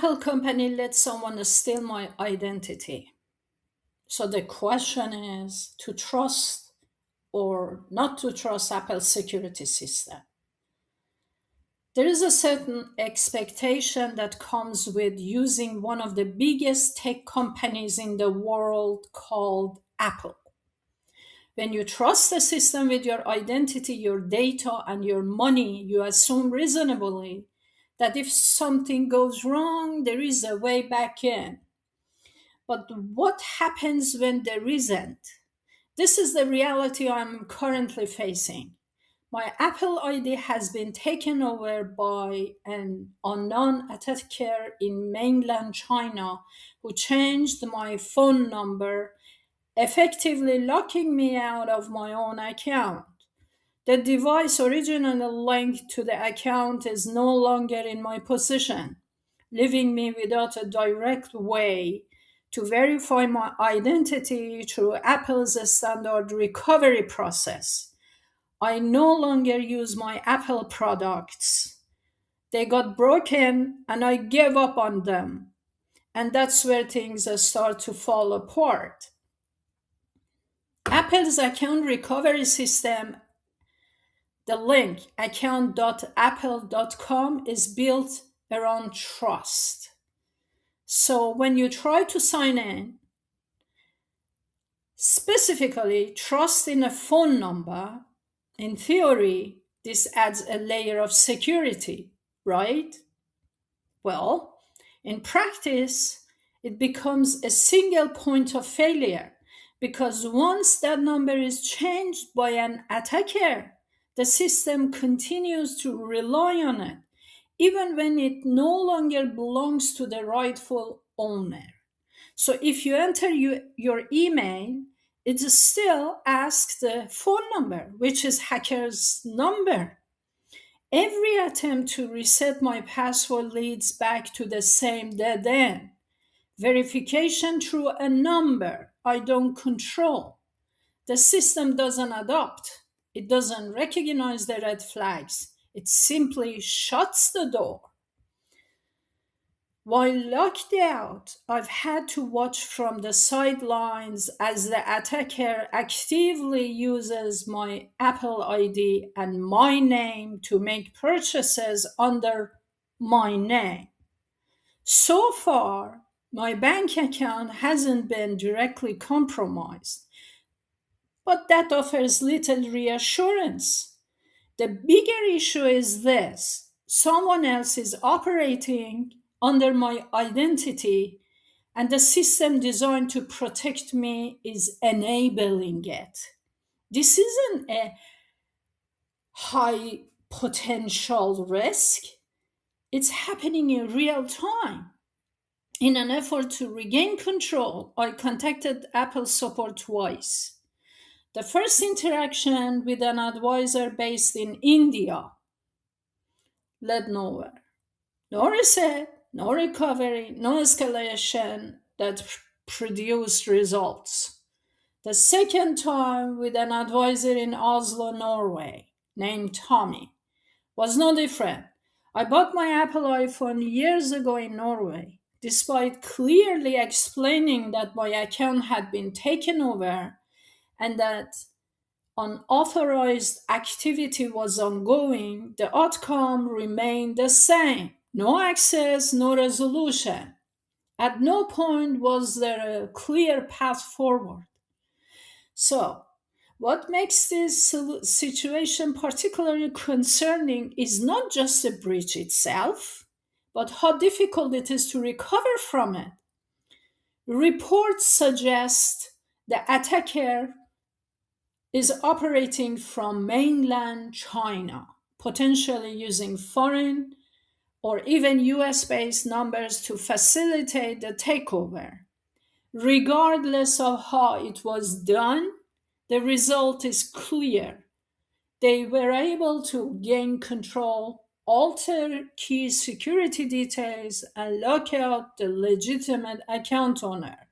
Apple company let someone steal my identity. So the question is to trust or not to trust Apple's security system. There is a certain expectation that comes with using one of the biggest tech companies in the world called Apple. When you trust the system with your identity, your data, and your money, you assume reasonably that if something goes wrong, there is a way back in. But what happens when there isn't? This is the reality I'm currently facing. My Apple ID has been taken over by an unknown attacker in mainland China who changed my phone number, effectively locking me out of my own account. The device originally linked to the account is no longer in my possession, leaving me without a direct way to verify my identity through Apple's standard recovery process. I no longer use my Apple products. They got broken and I gave up on them. And that's where things start to fall apart. Apple's account recovery system, the link account.apple.com, is built around trust. So when you try to sign in, specifically trust in a phone number, in theory, this adds a layer of security, right? Well, in practice, it becomes a single point of failure because once that number is changed by an attacker, the system continues to rely on it, even when it no longer belongs to the rightful owner. So if you enter your email, it still asks the phone number, which is hacker's number. Every attempt to reset my password leads back to the same dead end. Verification through a number I don't control. The system doesn't adopt. It doesn't recognize the red flags. It simply shuts the door. While locked out, I've had to watch from the sidelines as the attacker actively uses my Apple ID and my name to make purchases under my name. So far, my bank account hasn't been directly compromised, but that offers little reassurance. The bigger issue is this: someone else is operating under my identity, and the system designed to protect me is enabling it. This isn't a high potential risk, it's happening in real time. In an effort to regain control, I contacted Apple support twice. The first interaction with an advisor based in India led nowhere. No reset, no recovery, no escalation that produced results. The second time with an advisor in Oslo, Norway, named Tommy, was no different. I bought my Apple iPhone years ago in Norway, despite clearly explaining that my account had been taken over and that unauthorized activity was ongoing. The outcome remained the same: no access, no resolution. At no point was there a clear path forward. So, what makes this situation particularly concerning is not just the breach itself, but how difficult it is to recover from it. Reports suggest the attacker is operating from mainland China, potentially using foreign or even US based numbers to facilitate the takeover. Regardless of how it was done, the result is clear. They were able to gain control, alter key security details, and lock out the legitimate account owner.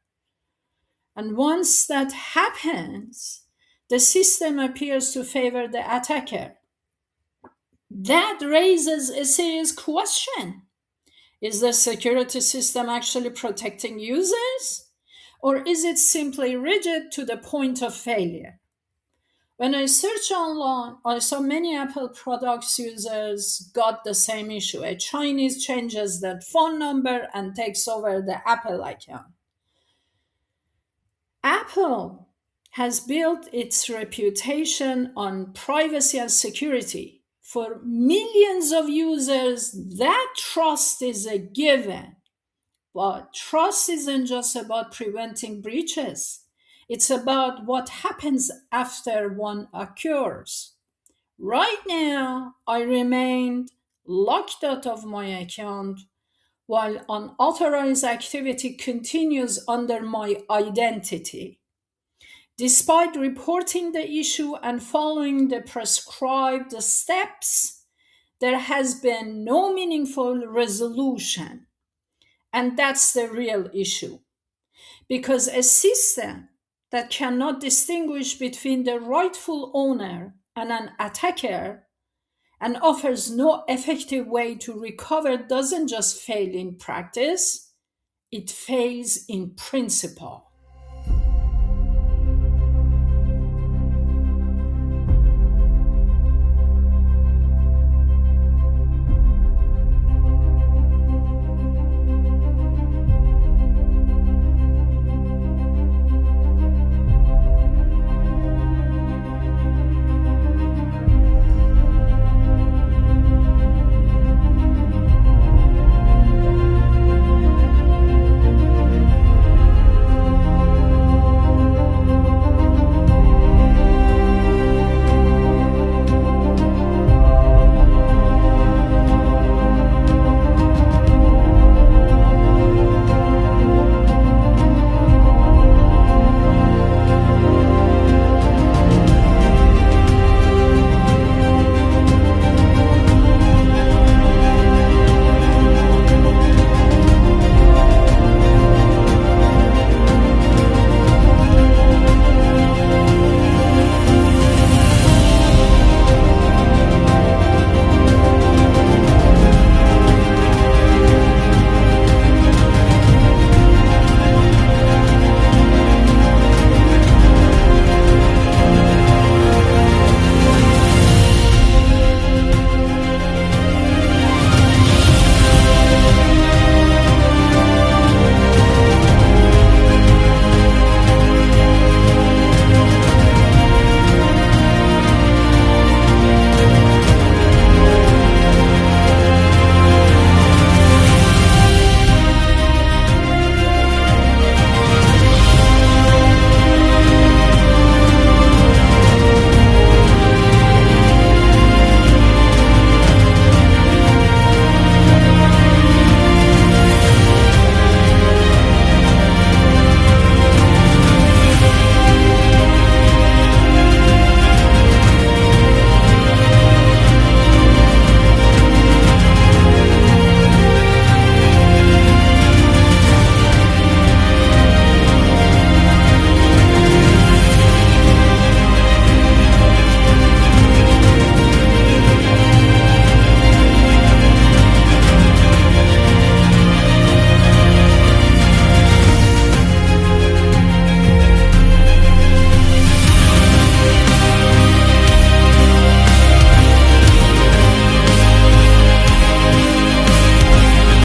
And once that happens, the system appears to favor the attacker. That raises a serious question. Is the security system actually protecting users? Or is it simply rigid to the point of failure? When I searched online, I saw many Apple products users got the same issue. A Chinese changes their phone number and takes over the Apple account. Apple has built its reputation on privacy and security. For millions of users, that trust is a given. But trust isn't just about preventing breaches, it's about what happens after one occurs. Right now, I remained locked out of my account while unauthorized activity continues under my identity. Despite reporting the issue and following the prescribed steps, there has been no meaningful resolution. And that's the real issue. Because a system that cannot distinguish between the rightful owner and an attacker and offers no effective way to recover doesn't just fail in practice, it fails in principle.